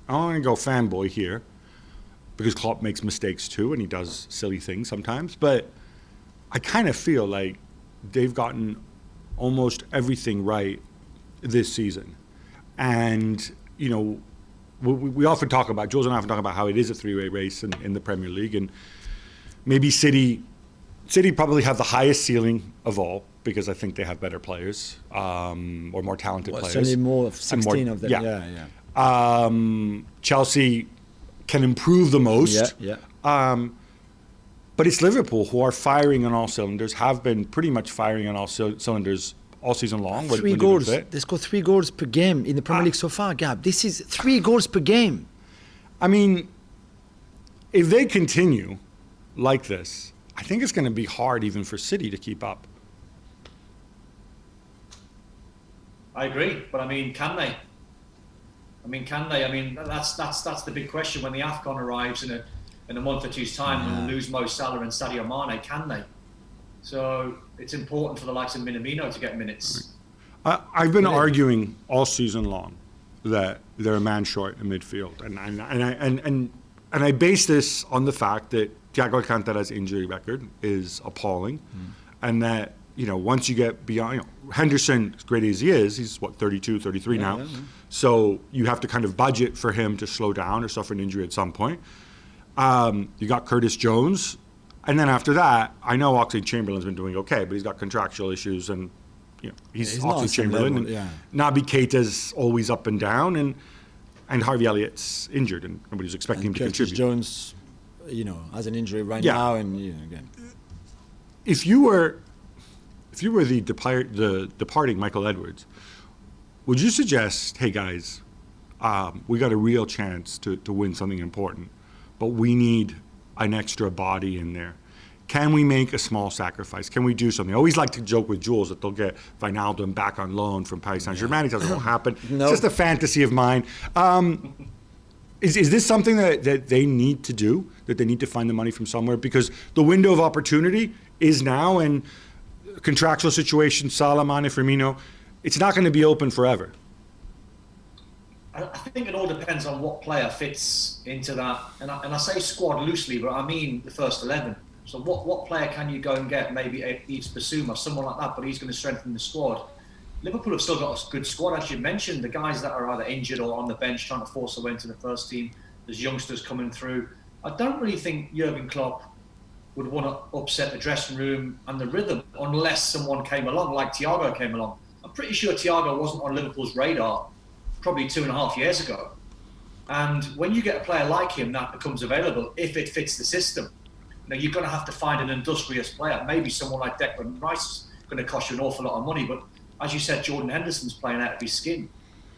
I'm going to go fanboy here because Klopp makes mistakes too, and he does silly things sometimes. But I kind of feel like they've gotten almost everything right this season. And, you know, we often talk about, Jules and I often talk about how it is a three-way race in the Premier League. And maybe City probably have the highest ceiling of all because I think they have better players or more talented players. Certainly more, 16 of them. Yeah. Chelsea can improve the most. But it's Liverpool who are firing on all cylinders, have been pretty much firing on all cylinders all season long. Three goals. They score 3 goals per game in the Premier League so far, Gab. This is 3 goals per game. I mean, if they continue like this, I think it's going to be hard even for City to keep up. I agree, but I mean, can they? I mean, that's the big question when the AFCON arrives in a month or two's time and lose Mo Salah and Sadio Mané, can they? So it's important for the likes of Minamino to get minutes. I've been arguing all season long that they're a man short in midfield, and I base this on the fact that Thiago Alcantara's injury record is appalling, and that, you know, once you get beyond, you know, Henderson, as great as he is, he's what, 32, 33 now. Yeah. So you have to kind of budget for him to slow down or suffer an injury at some point. You got Curtis Jones. And then after that, I know Oxlade-Chamberlain's been doing okay, but he's got contractual issues, and, you know, he's Oxlade-Chamberlain. And Naby Keita's always up and down, and Harvey Elliott's injured, and nobody's expecting him to Curtis contribute. Jones, you know, has an injury now, and, you know, again. If you were the departing Michael Edwards, would you suggest, hey guys, we got a real chance to win something important, but we need an extra body in there? Can we make a small sacrifice? Can we do something? I always like to joke with Jules that they'll get Wijnaldum back on loan from Paris Saint-Germain. He says it won't happen. No. It's just a fantasy of mine. Is this something that they need to do, that they need to find the money from somewhere? Because the window of opportunity is now, and contractual situation, Salah, Mané, Firmino, it's not going to be open forever. I think it all depends on what player fits into that. And I say squad loosely, but I mean the first 11. So what player can you go and get? Maybe Yves Bissouma, someone like that, but he's going to strengthen the squad. Liverpool have still got a good squad, as you mentioned. The guys that are either injured or on the bench trying to force their way into the first team. There's youngsters coming through. I don't really think Jurgen Klopp would want to upset the dressing room and the rhythm unless someone came along, like Thiago came along. I'm pretty sure Thiago wasn't on Liverpool's radar probably 2.5 years ago. And when you get a player like him that becomes available, if it fits the system, you know, you're going to have to find an industrious player. Maybe someone like Declan Rice is going to cost you an awful lot of money. But as you said, Jordan Henderson's playing out of his skin.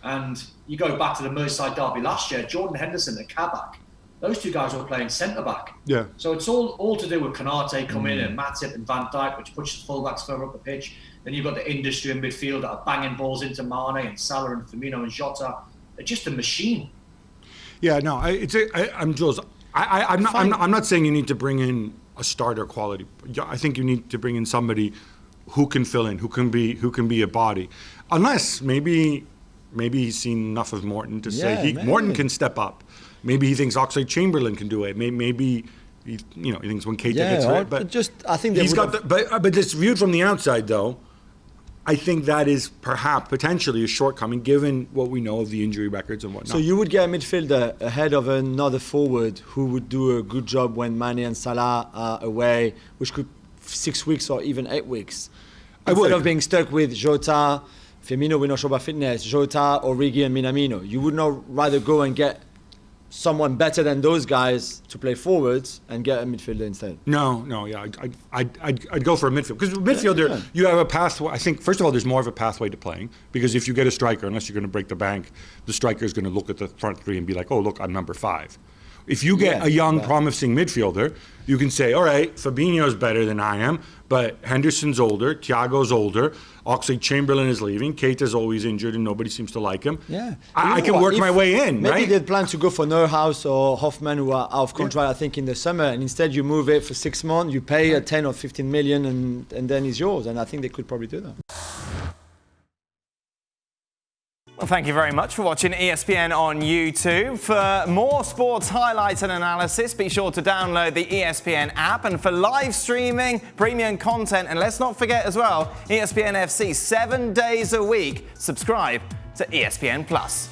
And you go back to the Merseyside derby last year, Jordan Henderson and Kabak, those two guys were playing centre-back. Yeah. So it's all to do with Konate come in and Matip and Van Dijk, which pushes fullbacks further up the pitch. Then you've got the industry in midfield that are banging balls into Mané and Salah and Firmino and Jota. They're just a machine. Yeah, no, I'm Jules. I'm not saying you need to bring in a starter quality. I think you need to bring in somebody who can fill in, who can be a body. Unless maybe he's seen enough of Morton to say Morton can step up. Maybe he thinks Oxlade-Chamberlain can do it. Maybe he thinks when Keita gets hurt. But I think he's got but this viewed from the outside, though, I think that is potentially a shortcoming given what we know of the injury records and whatnot. So you would get a midfielder ahead of another forward who would do a good job when Mané and Salah are away, which could 6 weeks or even 8 weeks. Instead of being stuck with Jota, Firmino, we're not sure about fitness, Jota, Origi and Minamino. You would not rather go and get someone better than those guys to play forwards and get a midfielder instead? I'd go for a midfield, because midfielder, you have a pathway. I think first of all, there's more of a pathway to playing, because if you get a striker, unless you're going to break the bank, the striker is going to look at the front three and be like, oh look, I'm number 5. If you get a young, promising midfielder, you can say, all right, Fabinho's better than I am, but Henderson's older, Thiago's older, Oxlade-Chamberlain is leaving, Keita's always injured and nobody seems to like him. Yeah. I can work my way in, maybe right? they'd plan to go for Neuhaus or Hoffman, who are out of contract, I think, in the summer, and instead you move it for 6 months, you pay a 10 or 15 million, and then it's yours, and I think they could probably do that. Well, thank you very much for watching ESPN on YouTube. For more sports highlights and analysis, be sure to download the ESPN app. And for live streaming, premium content, and let's not forget as well, ESPN FC 7 days a week. Subscribe to ESPN Plus.